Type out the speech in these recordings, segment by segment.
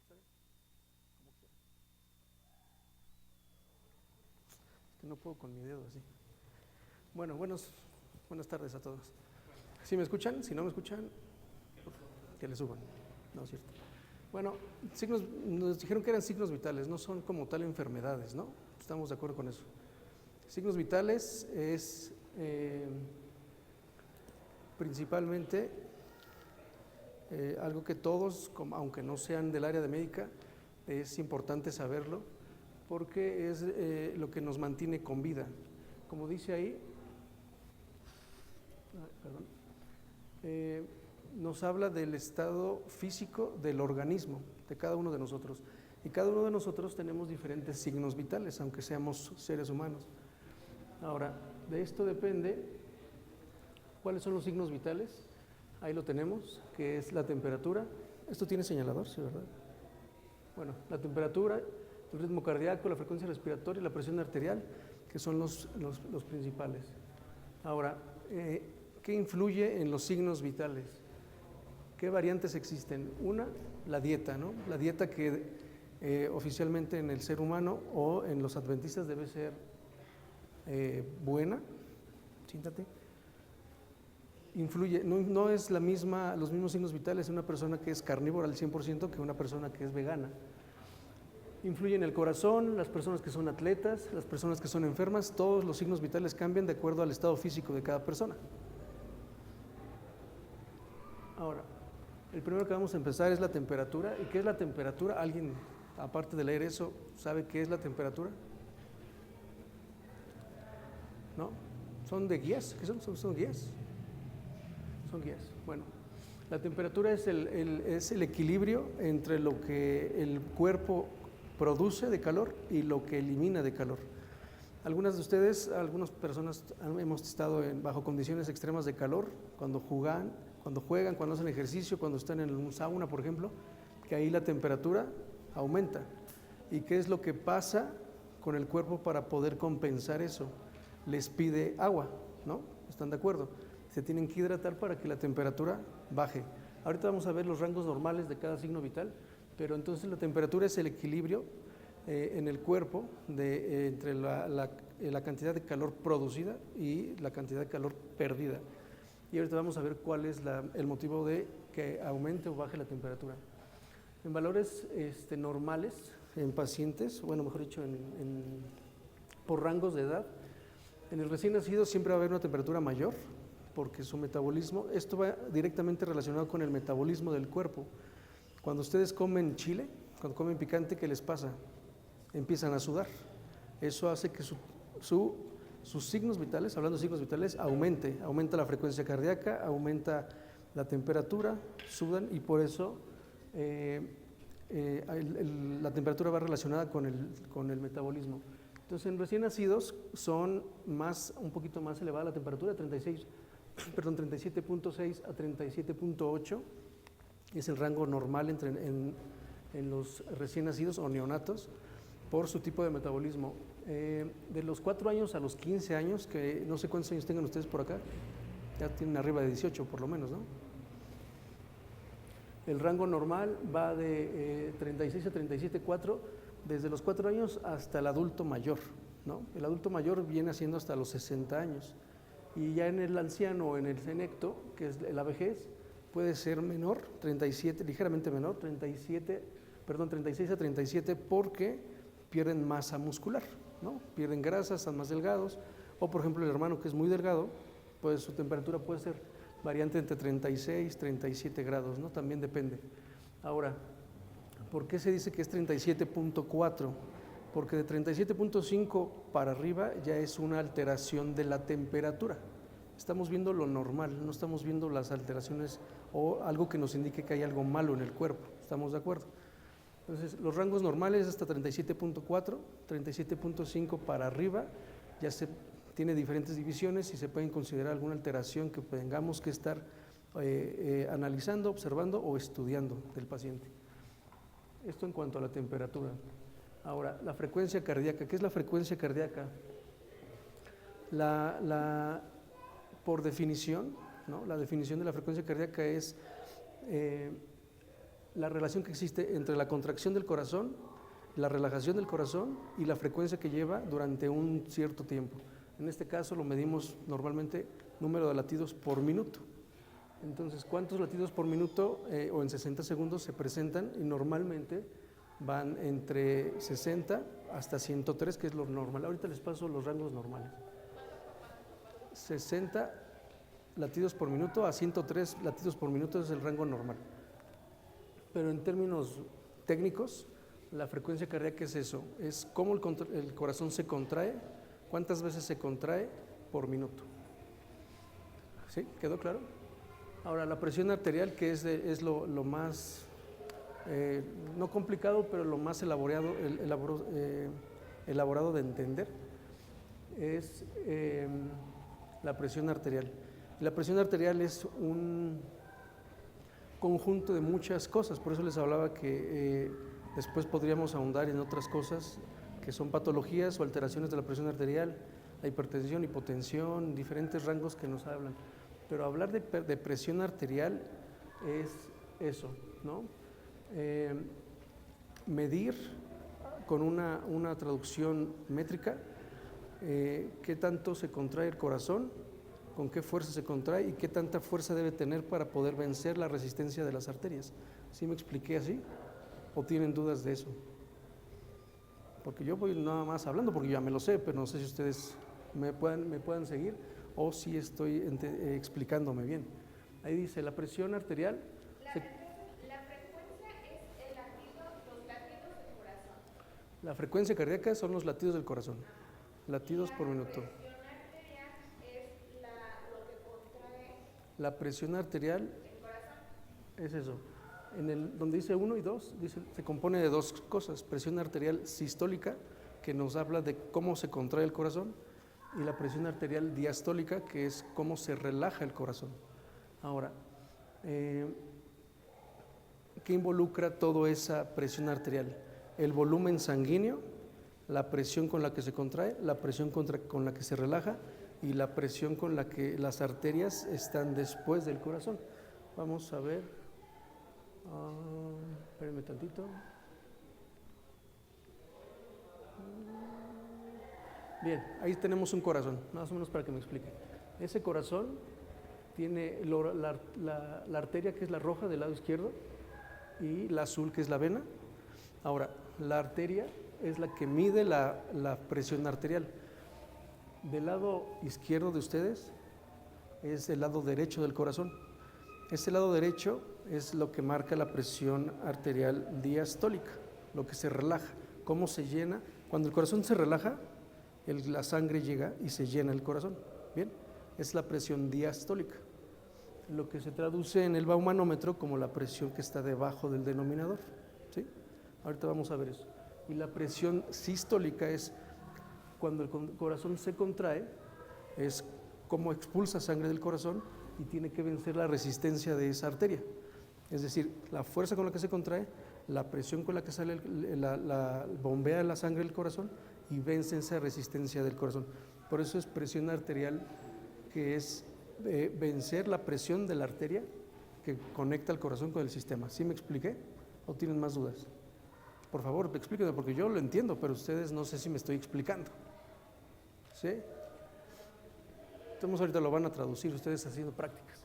Como quiera. Es que no puedo con mi dedo así. Bueno, buenas tardes a todos. ¿Sí me escuchan? Si no me escuchan, que le suban. No es cierto. Bueno, nos dijeron que eran signos vitales, no son como tal enfermedades, ¿no? Estamos de acuerdo con eso. Signos vitales es principalmente algo que todos, aunque no sean del área de médica, es importante saberlo porque es lo que nos mantiene con vida. Como dice ahí, nos habla del estado físico del organismo de cada uno de nosotros. Y cada uno de nosotros tenemos diferentes signos vitales, aunque seamos seres humanos. Ahora, de esto depende cuáles son los signos vitales. Ahí lo tenemos, que es la temperatura. Esto tiene señalador, ¿sí, verdad? Bueno, la temperatura, el ritmo cardíaco, la frecuencia respiratoria y la presión arterial, que son los principales. Ahora, ¿qué influye en los signos vitales? ¿Qué variantes existen? Una, la dieta, ¿no? La dieta que oficialmente en el ser humano o en los adventistas debe ser buena. Siéntate. Influye, no es los mismos signos vitales en una persona que es carnívora al 100% que una persona que es vegana. Influye en el corazón, las personas que son atletas, las personas que son enfermas, todos los signos vitales cambian de acuerdo al estado físico de cada persona. Ahora, el primero que vamos a empezar es la temperatura. ¿Y qué es la temperatura? ¿Alguien, aparte de leer eso, sabe qué es la temperatura? ¿No? ¿Son de guías? ¿Qué son? ¿Son guías? Son guías. Bueno, la temperatura es el equilibrio entre lo que el cuerpo produce de calor y lo que elimina de calor. Algunas de ustedes, algunas personas hemos estado bajo condiciones extremas de calor, cuando juegan, cuando hacen ejercicio, cuando están en un sauna, por ejemplo, que ahí la temperatura aumenta. ¿Y qué es lo que pasa con el cuerpo para poder compensar eso? Les pide agua, ¿no? ¿Están de acuerdo? Se tienen que hidratar para que la temperatura baje. Ahorita vamos a ver los rangos normales de cada signo vital, pero entonces la temperatura es el equilibrio en el cuerpo entre la cantidad de calor producida y la cantidad de calor perdida. Y ahorita vamos a ver cuál es el motivo de que aumente o baje la temperatura. En valores normales, en pacientes, bueno, mejor dicho, por rangos de edad, en el recién nacido siempre va a haber una temperatura mayor, porque su metabolismo, esto va directamente relacionado con el metabolismo del cuerpo. Cuando ustedes comen chile, cuando comen picante, ¿qué les pasa? Empiezan a sudar. Eso hace que sus signos vitales, hablando de signos vitales, aumenta la frecuencia cardíaca, aumenta la temperatura, sudan y por eso la temperatura va relacionada con el metabolismo. Entonces en recién nacidos son un poquito más elevada la temperatura, 37.6 a 37.8 es el rango normal en los recién nacidos o neonatos por su tipo de metabolismo. De los 4 años a los 15 años, que no sé cuántos años tengan ustedes por acá, ya tienen arriba de 18 por lo menos, ¿no? El rango normal va de 36 a 37.4 desde los 4 años hasta el adulto mayor, ¿no? El adulto mayor viene haciendo hasta los 60 años. Y ya en el anciano o en el senecto, que es la vejez, puede ser menor, 37, ligeramente menor, 36 a 37, porque pierden masa muscular, ¿no? Pierden grasa, están más delgados. O por ejemplo el hermano que es muy delgado, pues su temperatura puede ser variante entre 36 y 37 grados, ¿no? También depende. Ahora, ¿por qué se dice que es 37.4? Porque de 37.5 para arriba ya es una alteración de la temperatura. Estamos viendo lo normal, no estamos viendo las alteraciones o algo que nos indique que hay algo malo en el cuerpo. ¿Estamos de acuerdo? Entonces, los rangos normales hasta 37.4, 37.5 para arriba, ya se tiene diferentes divisiones y se pueden considerar alguna alteración que tengamos que estar analizando, observando o estudiando del paciente. Esto en cuanto a la temperatura. Ahora, la frecuencia cardíaca. ¿Qué es la frecuencia cardíaca? Por definición, ¿no? La definición de la frecuencia cardíaca es la relación que existe entre la contracción del corazón, la relajación del corazón y la frecuencia que lleva durante un cierto tiempo. En este caso lo medimos normalmente número de latidos por minuto. Entonces, ¿cuántos latidos por minuto o en 60 segundos se presentan? Y normalmente van entre 60 hasta 103, que es lo normal. Ahorita les paso los rangos normales. 60 latidos por minuto a 103 latidos por minuto es el rango normal. Pero en términos técnicos, la frecuencia cardíaca es eso, es cómo el corazón se contrae, cuántas veces se contrae por minuto. ¿Sí? ¿Quedó claro? Ahora, la presión arterial, que es lo más, no complicado, pero lo más elaborado de entender, es la presión arterial. La presión arterial es un conjunto de muchas cosas, por eso les hablaba que después podríamos ahondar en otras cosas que son patologías o alteraciones de la presión arterial, la hipertensión, hipotensión, diferentes rangos que nos hablan. Pero hablar de presión arterial es eso, ¿no? Medir con una traducción métrica qué tanto se contrae el corazón, con qué fuerza se contrae y qué tanta fuerza debe tener para poder vencer la resistencia de las arterias. ¿Sí me expliqué así? ¿O tienen dudas de eso? Porque yo voy nada más hablando porque ya me lo sé, pero no sé si ustedes me puedan seguir o si estoy explicándome bien. Ahí dice, la presión arterial... La frecuencia es el latido, los latidos del corazón. La frecuencia cardíaca son los latidos del corazón, latidos por minuto. La presión arterial es lo que contrae La presión arterial el corazón. es eso. Donde dice 1 y 2, se compone de dos cosas, presión arterial sistólica, que nos habla de cómo se contrae el corazón, y la presión arterial diastólica, que es cómo se relaja el corazón. Ahora, ¿qué involucra toda esa presión arterial? El volumen sanguíneo, la presión con la que se contrae, la presión con la que se relaja y la presión con la que las arterias están después del corazón. Vamos a ver, espérenme tantito. Bien, ahí tenemos un corazón, más o menos para que me explique. Ese corazón tiene la arteria que es la roja del lado izquierdo y la azul que es la vena. Ahora, la arteria es la que mide la presión arterial. Del lado izquierdo de ustedes es el lado derecho del corazón. Este lado derecho es lo que marca la presión arterial diastólica, lo que se relaja, cómo se llena. Cuando el corazón se relaja, la sangre llega y se llena el corazón. Bien, es la presión diastólica, lo que se traduce en el baumanómetro como la presión que está debajo del denominador. ¿Sí? Ahorita vamos a ver eso. Y la presión sistólica es cuando el corazón se contrae, es cómo expulsa sangre del corazón y tiene que vencer la resistencia de esa arteria. Es decir, la fuerza con la que se contrae, la presión con la que sale bombea la sangre del corazón y vence esa resistencia del corazón. Por eso es presión arterial, que es vencer la presión de la arteria que conecta el corazón con el sistema. ¿Sí me expliqué? ¿O tienen más dudas? Por favor, explíquenme, porque yo lo entiendo, pero ustedes no sé si me estoy explicando. ¿Sí? Entonces ahorita lo van a traducir ustedes haciendo prácticas.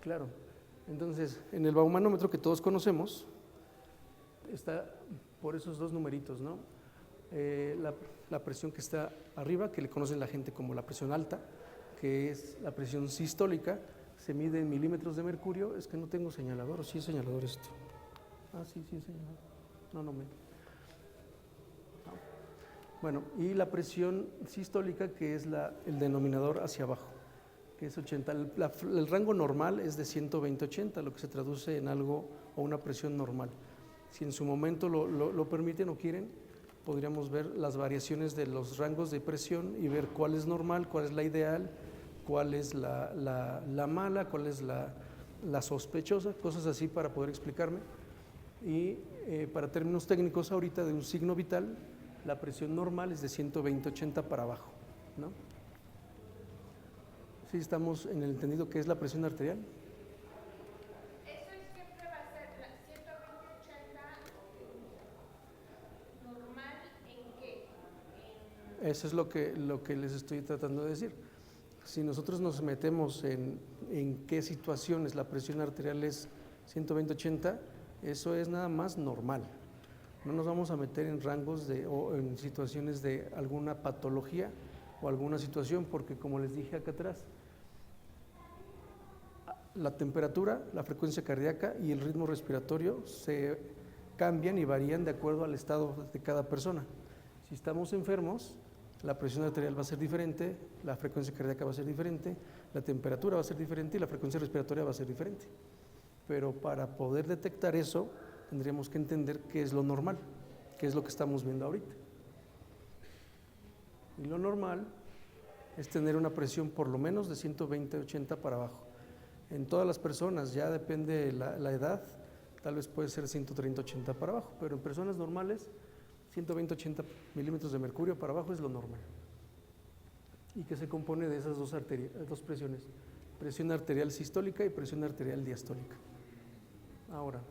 Claro. Entonces, en el baumanómetro que todos conocemos, está por esos dos numeritos, ¿no? La presión que está arriba, que le conocen la gente como la presión alta, que es la presión sistólica, se mide en milímetros de mercurio. Es que no tengo señalador, ¿o sí es señalador esto? Ah, sí, sí es señalador. No me... Bueno, y la presión sistólica, que es el denominador hacia abajo, que es 80. El rango normal es de 120-80, lo que se traduce en algo o una presión normal. Si en su momento lo permiten o quieren, podríamos ver las variaciones de los rangos de presión y ver cuál es normal, cuál es la ideal, cuál es la mala, cuál es la sospechosa, cosas así para poder explicarme. Y para términos técnicos ahorita de un signo vital, la presión normal es de 120-80 para abajo, ¿no? ¿Sí estamos en el entendido que es la presión arterial? Eso es Eso es lo que les estoy tratando de decir. Si nosotros nos metemos en qué situaciones la presión arterial es 120/80, eso es nada más normal. No nos vamos a meter en rangos o en situaciones de alguna patología o alguna situación, porque como les dije acá atrás, la temperatura, la frecuencia cardíaca y el ritmo respiratorio se cambian y varían de acuerdo al estado de cada persona. Si estamos enfermos, la presión arterial va a ser diferente, la frecuencia cardíaca va a ser diferente, la temperatura va a ser diferente y la frecuencia respiratoria va a ser diferente. Pero para poder detectar eso, tendríamos que entender qué es lo normal, qué es lo que estamos viendo ahorita. Y lo normal es tener una presión por lo menos de 120/80 para abajo. En todas las personas, ya depende la edad, tal vez puede ser 130/80 para abajo, pero en personas normales, 120/80 milímetros de mercurio para abajo es lo normal. Y que se compone de esas dos presiones, presión arterial sistólica y presión arterial diastólica. Ahora,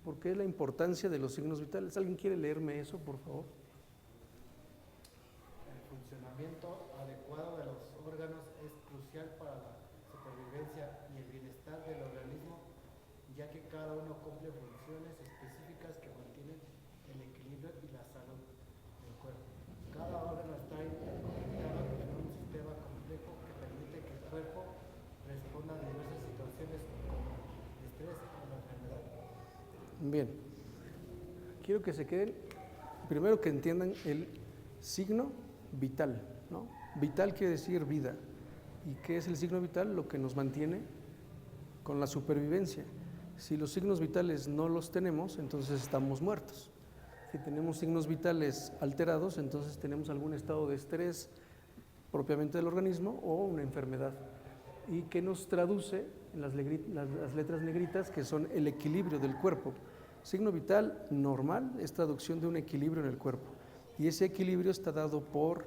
¿por qué la importancia de los signos vitales? ¿Alguien quiere leerme eso, por favor? El funcionamiento adecuado de los órganos es crucial para la supervivencia y el bienestar del organismo, ya que cada uno cumple funciones específicas que mantienen el equilibrio y la salud del cuerpo. Cada órgano está interconectado en un sistema complejo que permite que el cuerpo responda a diversas situaciones como estrés o la enfermedad. Bien, quiero que se queden, primero que entiendan el signo vital, ¿no? Vital quiere decir vida. ¿Y qué es el signo vital? Lo que nos mantiene con la supervivencia. Si los signos vitales no los tenemos, entonces estamos muertos. Si tenemos signos vitales alterados, entonces tenemos algún estado de estrés propiamente del organismo o una enfermedad. ¿Y qué nos traduce en las letras negritas, que son el equilibrio del cuerpo? Signo vital normal es traducción de un equilibrio en el cuerpo. Y ese equilibrio está dado por,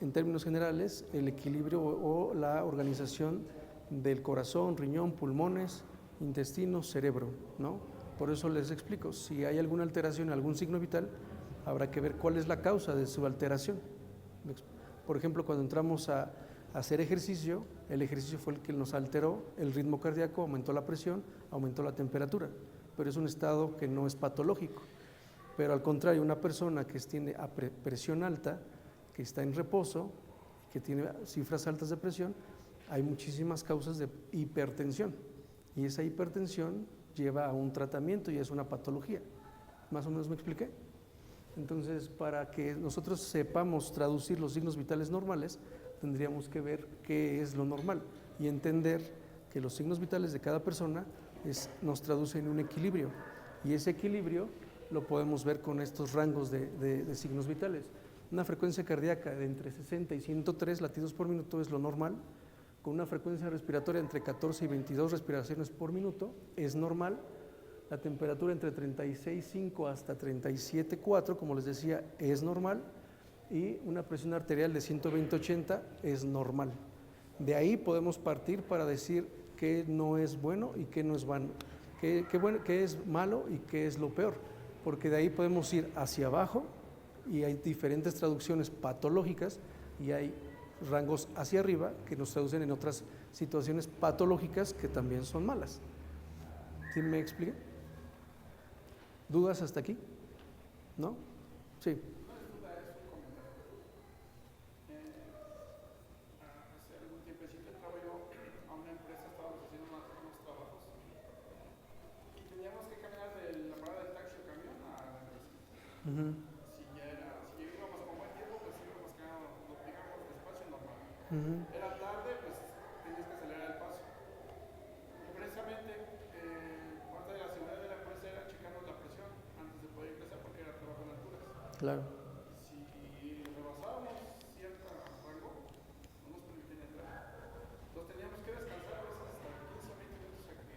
en términos generales, el equilibrio o la organización del corazón, riñón, pulmones, intestino, cerebro, ¿no? Por eso les explico, si hay alguna alteración en algún signo vital, habrá que ver cuál es la causa de su alteración. Por ejemplo, cuando entramos a hacer ejercicio, el ejercicio fue el que nos alteró el ritmo cardíaco, aumentó la presión, aumentó la temperatura, pero es un estado que no es patológico. Pero al contrario, una persona que tiene presión alta, que está en reposo, que tiene cifras altas de presión, hay muchísimas causas de hipertensión. Y esa hipertensión lleva a un tratamiento y es una patología. ¿Más o menos me expliqué? Entonces, para que nosotros sepamos traducir los signos vitales normales, tendríamos que ver qué es lo normal y entender que los signos vitales de cada persona nos traducen en un equilibrio. Y ese equilibrio lo podemos ver con estos rangos de signos vitales. Una frecuencia cardíaca de entre 60 y 103 latidos por minuto es lo normal. Con una frecuencia respiratoria entre 14 y 22 respiraciones por minuto es normal. La temperatura entre 36,5 hasta 37,4, como les decía, es normal. Y una presión arterial de 120/80 es normal. De ahí podemos partir para decir qué no es bueno y qué no es bueno, qué es malo y qué es lo peor, porque de ahí podemos ir hacia abajo y hay diferentes traducciones patológicas y hay rangos hacia arriba que nos traducen en otras situaciones patológicas que también son malas. ¿Sí me expliqué? ¿Dudas hasta aquí? ¿No? Sí. Uh-huh. Si íbamos con buen tiempo, pues íbamos quedando, digamos, despacio normal. Uh-huh. Era tarde, pues tenías que acelerar el paso. Y precisamente, parte de la seguridad de la empresa era checarnos la presión antes de poder empezar, porque era trabajo en alturas. Claro. Si rebasábamos cierto rango, no nos permitían entrar. Entonces teníamos que descansar a veces hasta 15 o 20 minutos a que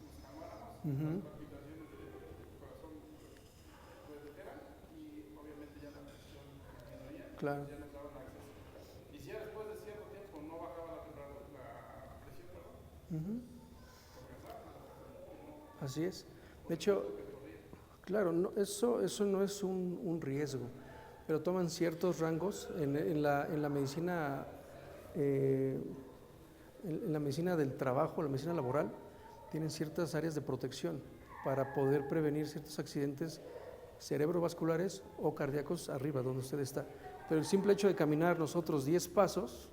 nos calmáramos. Uh-huh. Claro. Ya nos daban acceso. Y si ya después de cierto tiempo no bajaba la presión, ¿verdad? Uh-huh. Así es. De hecho, claro, no, eso no es un riesgo. pero toman ciertos rangos en la medicina, en la medicina del trabajo, la medicina laboral, tienen ciertas áreas de protección para poder prevenir ciertos accidentes cerebrovasculares o cardíacos arriba, donde usted está. Pero el simple hecho de caminar nosotros 10 pasos,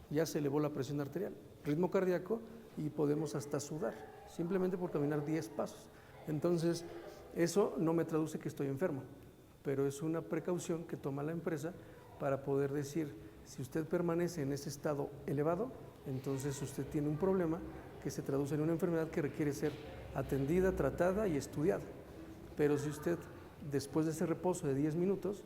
ya se elevó la presión arterial, ritmo cardíaco, y podemos hasta sudar, simplemente por caminar 10 pasos. Entonces, eso no me traduce que estoy enfermo, pero es una precaución que toma la empresa para poder decir, si usted permanece en ese estado elevado, entonces usted tiene un problema que se traduce en una enfermedad que requiere ser atendida, tratada y estudiada. Pero si usted, después de ese reposo de 10 minutos,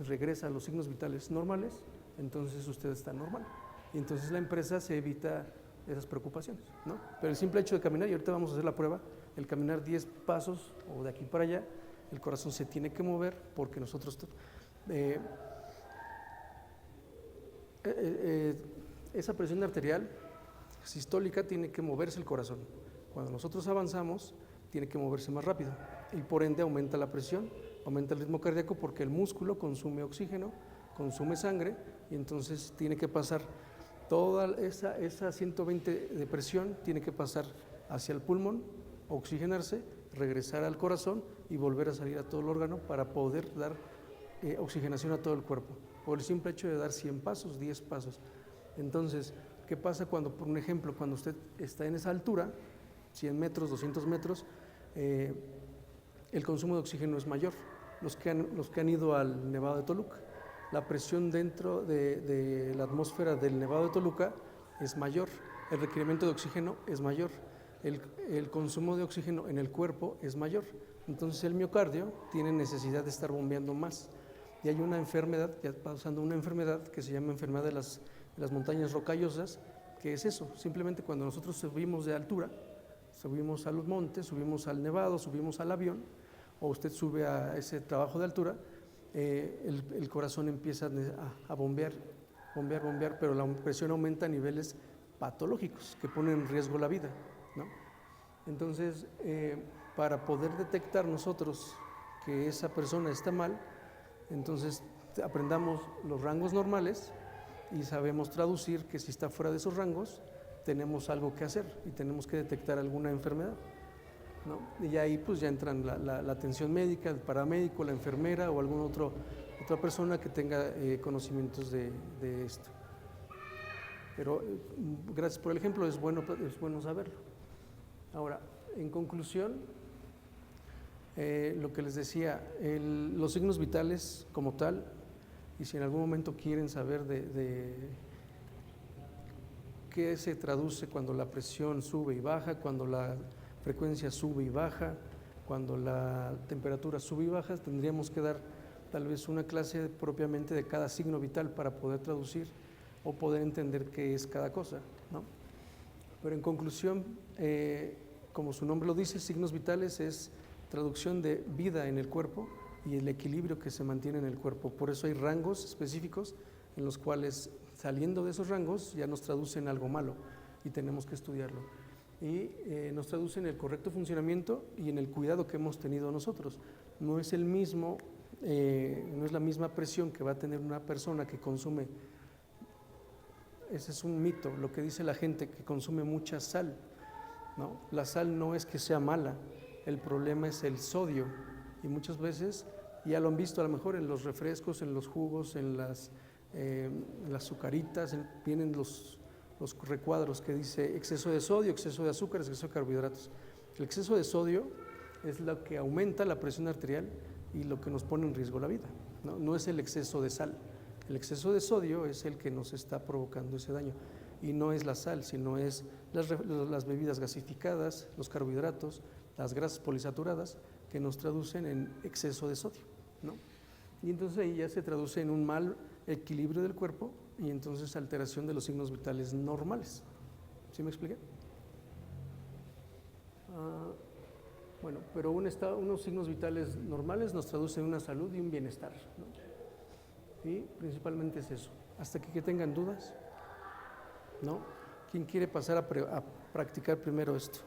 regresa a los signos vitales normales, entonces usted está normal. Y entonces la empresa se evita esas preocupaciones, ¿no? Pero el simple hecho de caminar, y ahorita vamos a hacer la prueba, el caminar 10 pasos o de aquí para allá, el corazón se tiene que mover porque nosotros... esa presión arterial sistólica tiene que moverse el corazón. Cuando nosotros avanzamos, tiene que moverse más rápido y por ende aumenta la presión, aumenta el ritmo cardíaco porque el músculo consume oxígeno, consume sangre y entonces tiene que pasar toda esa 120 de presión, tiene que pasar hacia el pulmón, oxigenarse, regresar al corazón y volver a salir a todo el órgano para poder dar oxigenación a todo el cuerpo, por el simple hecho de dar 100 pasos, 10 pasos. Entonces, ¿qué pasa cuando, por un ejemplo, cuando usted está en esa altura, 100 metros, 200 metros, el consumo de oxígeno es mayor? Los que han ido al Nevado de Toluca, la presión dentro de la atmósfera del Nevado de Toluca es mayor, el requerimiento de oxígeno es mayor, el consumo de oxígeno en el cuerpo es mayor, entonces el miocardio tiene necesidad de estar bombeando más. Y hay una enfermedad, ya pasando una enfermedad que se llama enfermedad de las montañas rocallosas, que es eso, simplemente cuando nosotros subimos de altura, subimos a los montes, subimos al nevado, subimos al avión, o usted sube a ese trabajo de altura, el corazón empieza a bombear, pero la presión aumenta a niveles patológicos que ponen en riesgo la vida, ¿no? Entonces, para poder detectar nosotros que esa persona está mal, entonces aprendamos los rangos normales y sabemos traducir que si está fuera de esos rangos, tenemos algo que hacer y tenemos que detectar alguna enfermedad, ¿no? Y ahí pues ya entran la atención médica, el paramédico, la enfermera o alguna otra persona que tenga conocimientos de esto. Pero gracias por el ejemplo, es bueno saberlo. Ahora, en conclusión, lo que les decía, los signos vitales como tal, y si en algún momento quieren saber de qué se traduce cuando la presión sube y baja, cuando la frecuencia sube y baja, cuando la temperatura sube y baja, tendríamos que dar tal vez una clase propiamente de cada signo vital para poder traducir o poder entender qué es cada cosa, ¿no? Pero en conclusión, como su nombre lo dice, signos vitales es traducción de vida en el cuerpo y el equilibrio que se mantiene en el cuerpo. Por eso hay rangos específicos en los cuales, saliendo de esos rangos, ya nos traducen algo malo y tenemos que estudiarlo. Y nos traducen el correcto funcionamiento y en el cuidado que hemos tenido nosotros. No es el mismo, no es la misma presión que va a tener una persona que consume. Ese es un mito, lo que dice la gente que consume mucha sal, ¿no? La sal no es que sea mala, el problema es el sodio y muchas veces, ya lo han visto a lo mejor en los refrescos, en los jugos, en las azucaritas, vienen los recuadros que dice exceso de sodio, exceso de azúcar, exceso de carbohidratos. El exceso de sodio es lo que aumenta la presión arterial y lo que nos pone en riesgo la vida, ¿no? No es el exceso de sal. El exceso de sodio es el que nos está provocando ese daño y no es la sal, sino es las bebidas gasificadas, los carbohidratos, las grasas polisaturadas que nos traducen en exceso de sodio, ¿no? Y entonces ahí ya se traduce en un mal equilibrio del cuerpo y entonces alteración de los signos vitales normales. ¿Sí me expliqué? Bueno, pero unos signos vitales normales nos traducen una salud y un bienestar, ¿no? Y principalmente es eso. Hasta que tengan dudas, ¿no? ¿Quién quiere pasar a practicar primero esto?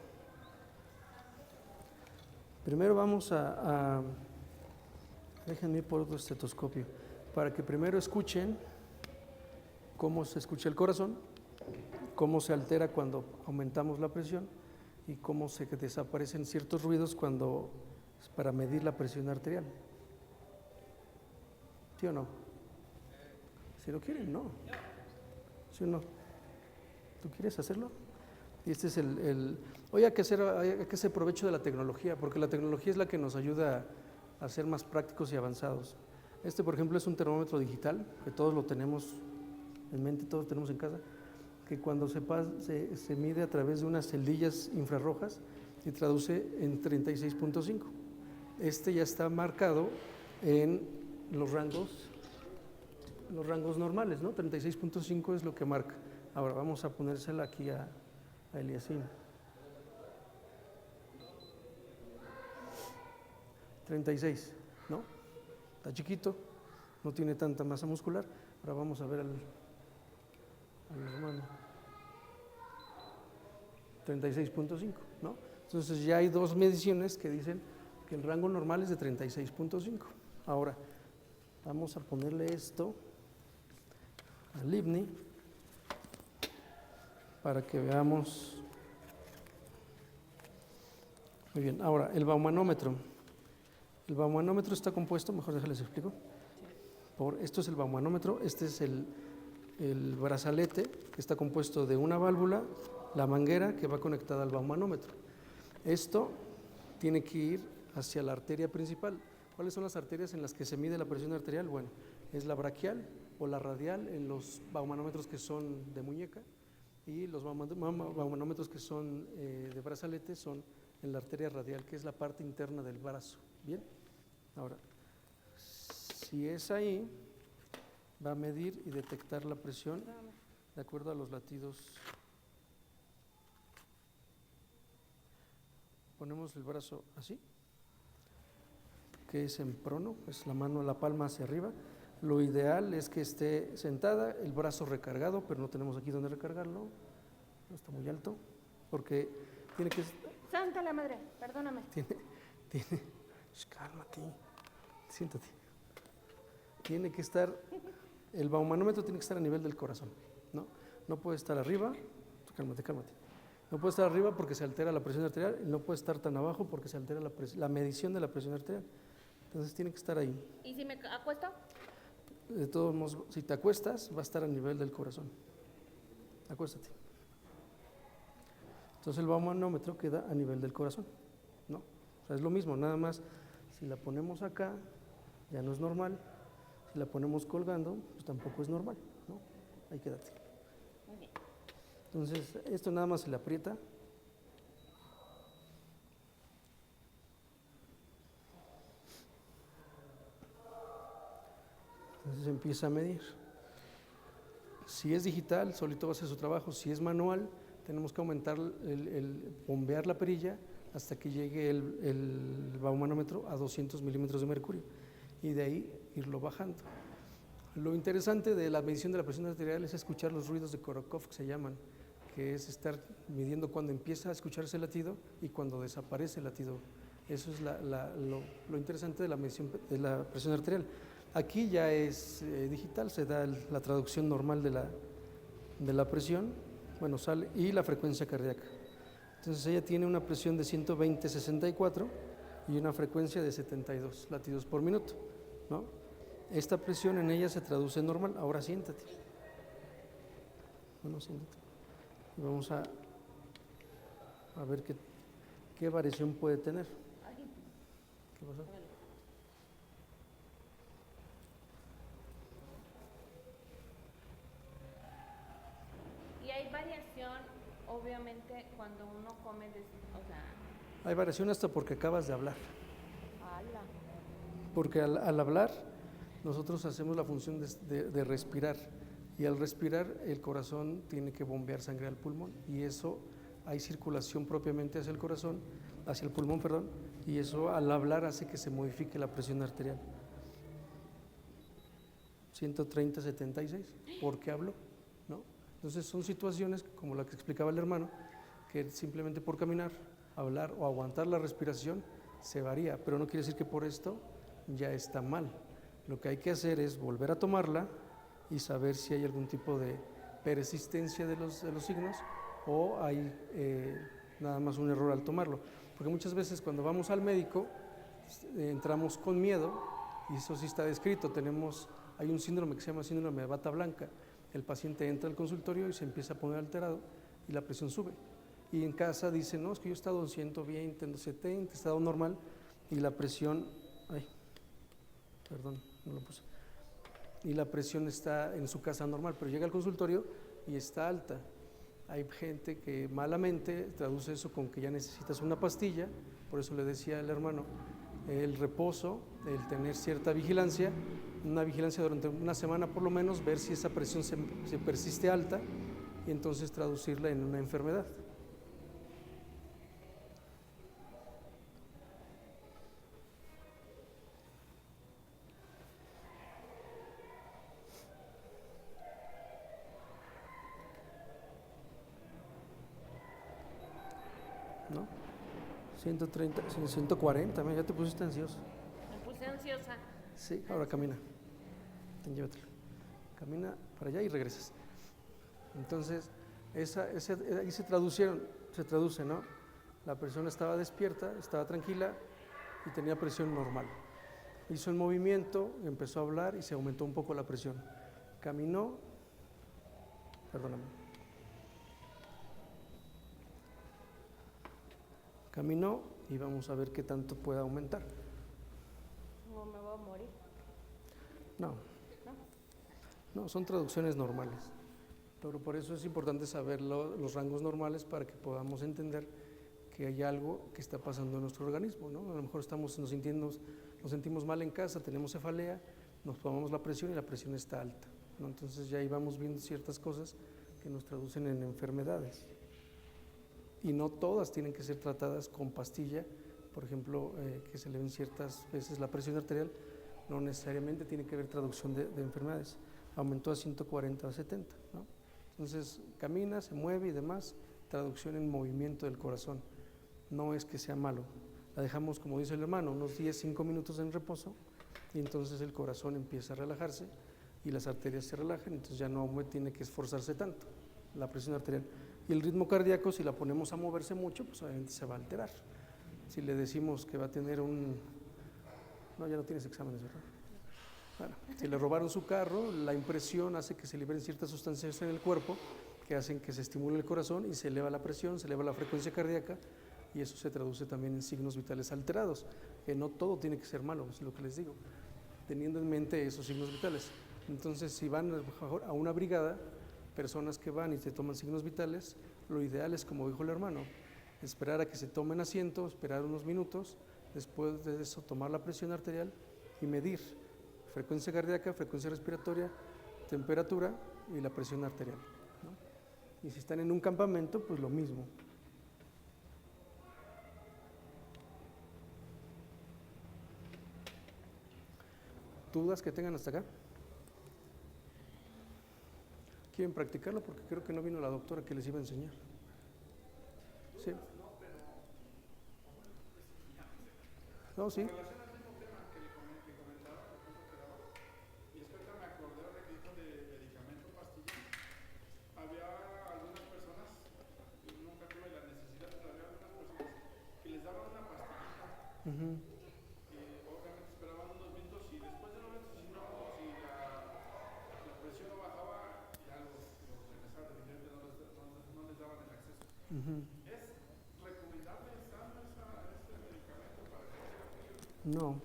Primero vamos a Déjenme ir por otro estetoscopio, para que primero escuchen cómo se escucha el corazón, cómo se altera cuando aumentamos la presión y cómo se desaparecen ciertos ruidos cuando para medir la presión arterial. ¿Sí o no? Si lo quieren, no. ¿Sí o no? ¿Tú quieres hacerlo? Y este es hoy hay que hacer provecho de la tecnología, porque la tecnología es la que nos ayuda a ser más prácticos y avanzados. Este, por ejemplo, es un termómetro digital, que todos lo tenemos en mente, todos tenemos en casa, que cuando se mide a través de unas celdillas infrarrojas y traduce en 36.5. Este ya está marcado en los rangos normales, ¿no? 36.5 es lo que marca. Ahora vamos a ponérsela aquí a Eliasim. 36, ¿no? Está chiquito, no tiene tanta masa muscular. Ahora vamos a ver al hermano. 36.5, ¿no? Entonces ya hay dos mediciones que dicen que el rango normal es de 36.5. Ahora vamos a ponerle esto al IBNI para que veamos. Muy bien, ahora el baumanómetro. El baumanómetro está compuesto, mejor déjales explico. Esto es el baumanómetro, este es el brazalete que está compuesto de una válvula, la manguera que va conectada al baumanómetro. Esto tiene que ir hacia la arteria principal. ¿Cuáles son las arterias en las que se mide la presión arterial? Bueno, es la braquial o la radial en los baumanómetros que son de muñeca, y los baumanómetros que son de brazalete son en la arteria radial, que es la parte interna del brazo. Bien, ahora, si es ahí, va a medir y detectar la presión de acuerdo a los latidos. Ponemos el brazo así, que es en prono, es la mano, la palma hacia arriba. Lo ideal es que esté sentada, el brazo recargado, pero no tenemos aquí donde recargarlo, no está muy alto, porque tiene que... Santa la madre, perdóname. Cálmate, siéntate. Tiene que estar, el baumanómetro tiene que estar a nivel del corazón, ¿no? No puede estar arriba, cálmate. No puede estar arriba porque se altera la presión arterial, y no puede estar tan abajo porque se altera la medición de la presión arterial. Entonces tiene que estar ahí. ¿Y si me acuesto? De todos modos, si te acuestas, va a estar a nivel del corazón. Acuéstate. Entonces el baumanómetro queda a nivel del corazón, ¿no? O sea, es lo mismo, nada más si la ponemos acá, ya no es normal. Si la ponemos colgando, pues tampoco es normal, ¿no? Ahí quédate. Muy bien. Entonces, esto nada más se le aprieta. Entonces empieza a medir. Si es digital, solito va a hacer su trabajo. Si es manual, tenemos que aumentar bombear la perilla hasta que llegue el baumanómetro a 200 milímetros de mercurio, y de ahí irlo bajando. Lo interesante de la medición de la presión arterial es escuchar los ruidos de Korokov, que se llaman, que es estar midiendo cuando empieza a escucharse el latido y cuando desaparece el latido. Eso es lo interesante de la medición de la presión arterial. Aquí ya es digital, se da la traducción normal de la presión, bueno, sale, y la frecuencia cardíaca. Entonces ella tiene una presión de 120/64 y una frecuencia de 72 latidos por minuto, ¿no? Esta presión en ella se traduce normal. Ahora siéntate. Bueno, siéntate. Y vamos a ver qué variación puede tener. ¿Qué pasó? Y hay variación, obviamente, cuando uno come, o sea... Hay variación hasta porque acabas de hablar. ¡Hala! Porque al hablar, nosotros hacemos la función de respirar, y al respirar el corazón tiene que bombear sangre al pulmón, y eso, hay circulación propiamente hacia el corazón, hacia el pulmón, perdón, y eso al hablar hace que se modifique la presión arterial. 130/76, porque hablo, ¿no? Entonces son situaciones como la que explicaba el hermano, que simplemente por caminar, hablar o aguantar la respiración se varía, pero no quiere decir que por esto ya está mal. Lo que hay que hacer es volver a tomarla y saber si hay algún tipo de persistencia de los signos o hay nada más un error al tomarlo. Porque muchas veces cuando vamos al médico entramos con miedo, y eso sí está descrito. Hay un síndrome que se llama síndrome de bata blanca. El paciente entra al consultorio y se empieza a poner alterado y la presión sube. Y en casa dice, no, es que yo he estado en 120, en 70, he estado normal, y la presión, y la presión está en su casa normal, pero llega al consultorio y está alta. Hay gente que malamente traduce eso con que ya necesitas una pastilla. Por eso le decía al hermano, el reposo, el tener cierta vigilancia, una vigilancia durante una semana por lo menos, ver si esa presión se persiste alta y entonces traducirla en una enfermedad. ¿No? 130, 140, ya te pusiste ansioso. Me puse ansiosa. Sí, ahora camina. Llévatelo. Camina para allá y regresas. Entonces, ahí se traduce, ¿no? La persona estaba despierta, estaba tranquila y tenía presión normal. Hizo el movimiento, empezó a hablar y se aumentó un poco la presión. Caminó, perdóname. Caminó y vamos a ver qué tanto puede aumentar. ¿No me voy a morir? No, son traducciones normales. Pero por eso es importante saber los rangos normales para que podamos entender que hay algo que está pasando en nuestro organismo, ¿no? A lo mejor nos sentimos mal en casa, tenemos cefalea, nos tomamos la presión y la presión está alta, ¿no? Entonces ya ahí vamos viendo ciertas cosas que nos traducen en enfermedades. Y no todas tienen que ser tratadas con pastilla. Por ejemplo, que se le ven ciertas veces la presión arterial, no necesariamente tiene que haber traducción de enfermedades. Aumentó a 140 a 70, ¿no? Entonces camina, se mueve y demás, traducción en movimiento del corazón. No es que sea malo, la dejamos, como dice el hermano, unos 5 minutos en reposo y entonces el corazón empieza a relajarse y las arterias se relajan, entonces ya no tiene que esforzarse tanto la presión arterial. Y el ritmo cardíaco, si la ponemos a moverse mucho, pues obviamente se va a alterar. Si le decimos que va a tener no, ya no tienes exámenes, ¿verdad? Bueno, si le robaron su carro, la impresión hace que se liberen ciertas sustancias en el cuerpo que hacen que se estimule el corazón y se eleva la presión, se eleva la frecuencia cardíaca, y eso se traduce también en signos vitales alterados, que no todo tiene que ser malo, es lo que les digo, teniendo en mente esos signos vitales. Entonces, si van a una brigada, personas que van y se toman signos vitales, lo ideal es, como dijo el hermano, esperar a que se tomen asiento, esperar unos minutos, después de eso tomar la presión arterial y medir frecuencia cardíaca, frecuencia respiratoria, temperatura y la presión arterial, ¿no? Y si están en un campamento, pues lo mismo. ¿Dudas que tengan hasta acá? ¿Quieren practicarlo? Porque creo que no vino la doctora que les iba a enseñar. ¿Sí? No, sí. Obviamente esperaban unos minutos y después de 90 minutos, si la presión no bajaba, ya los regresaron, evidentemente no les daban el acceso. ¿Es recomendable este medicamento para que baje la presión? No,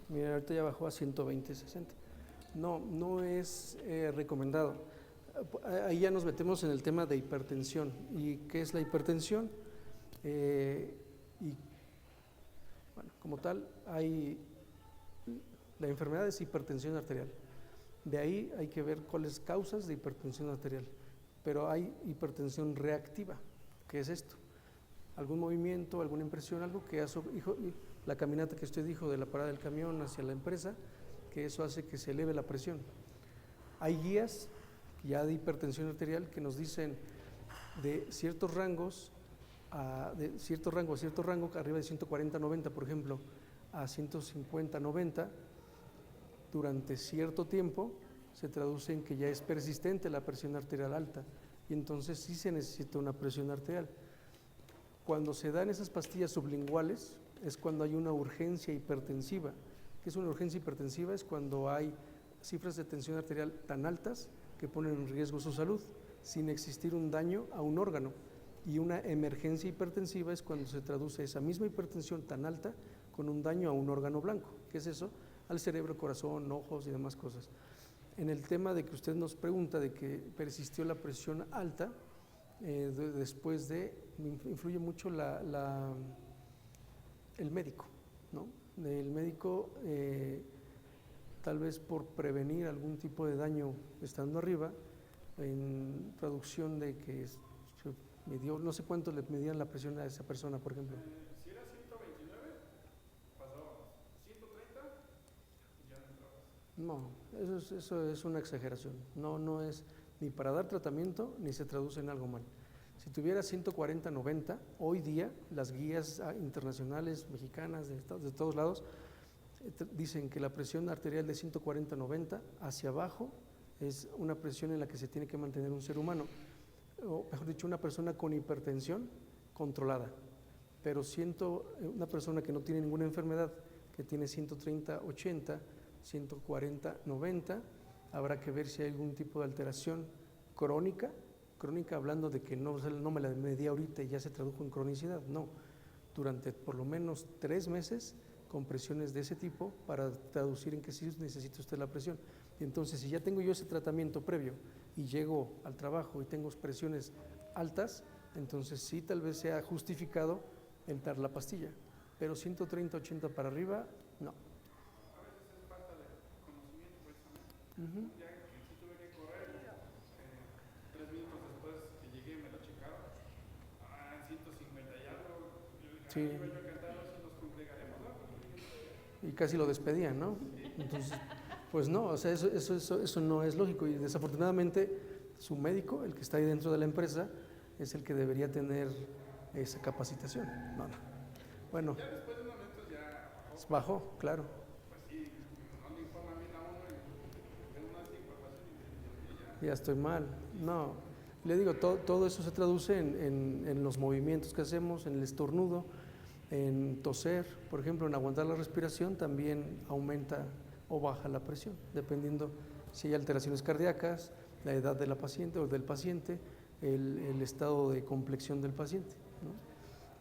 mira, ahorita ya bajó a 120, 60. No es recomendado. Ahí ya nos metemos en el tema de hipertensión. ¿Y qué es la hipertensión? Bueno, como tal, la enfermedad es hipertensión arterial. De ahí hay que ver cuáles causas de hipertensión arterial. Pero hay hipertensión reactiva. ¿Qué es esto? Algún movimiento, alguna impresión, algo que hace, la caminata que usted dijo de la parada del camión hacia la empresa, que eso hace que se eleve la presión. Hay guías ya de hipertensión arterial que nos dicen de ciertos rangos, de cierto rango a cierto rango, arriba de 140-90, por ejemplo, a 150, 90, durante cierto tiempo se traduce en que ya es persistente la presión arterial alta y entonces sí se necesita una presión arterial. Cuando se dan esas pastillas sublinguales es cuando hay una urgencia hipertensiva. ¿Qué es una urgencia hipertensiva? Es cuando hay cifras de tensión arterial tan altas que ponen en riesgo su salud sin existir un daño a un órgano. Y una emergencia hipertensiva es cuando se traduce esa misma hipertensión tan alta con un daño a un órgano blanco. ¿Qué es eso? Al cerebro, corazón, ojos y demás cosas. En el tema de que usted nos pregunta de que persistió la presión alta, después de, influye mucho el médico, ¿no? El médico, tal vez por prevenir algún tipo de daño estando arriba, en traducción de que se midió, no sé cuánto le medían la presión a esa persona, por ejemplo. Si era 129, pasábamos. 130, ya no entrabas. No, eso es una exageración. No es ni para dar tratamiento ni se traduce en algo mal. Si tuviera 140, 90, hoy día las guías internacionales, mexicanas, de todos lados, dicen que la presión arterial de 140, 90 hacia abajo es una presión en la que se tiene que mantener un ser humano, o mejor dicho, una persona con hipertensión controlada. Pero una persona que no tiene ninguna enfermedad, que tiene 130, 80, 140, 90, habrá que ver si hay algún tipo de alteración crónica hablando de que no me la medí ahorita y ya se tradujo en cronicidad, no, durante por lo menos 3 meses con presiones de ese tipo para traducir en que sí necesita usted la presión. Y entonces, si ya tengo yo ese tratamiento previo y llego al trabajo y tengo presiones altas, entonces sí tal vez sea justificado el dar la pastilla, pero 130, 80 para arriba, no. A veces es falta de conocimiento, precisamente. Ya que sí tuve que correr, 3 minutos después que llegué me lo checaron, 150 y algo, Sí. iba yo a cantar, si nos congregaremos, ¿no? Y casi lo despedían, ¿no? Entonces, pues no, o sea, eso no es lógico y desafortunadamente su médico, el que está ahí dentro de la empresa, es el que debería tener esa capacitación. No. Bueno, Ya después de un momento ya bajó, claro. pues sí, no le informa bien a uno y de una información y Ya estoy mal. No, le digo, todo eso se traduce en los movimientos que hacemos, en el estornudo, en toser, por ejemplo, en aguantar la respiración también aumenta o baja la presión, dependiendo si hay alteraciones cardíacas, la edad de la paciente o del paciente, el estado de complexión del paciente, ¿no?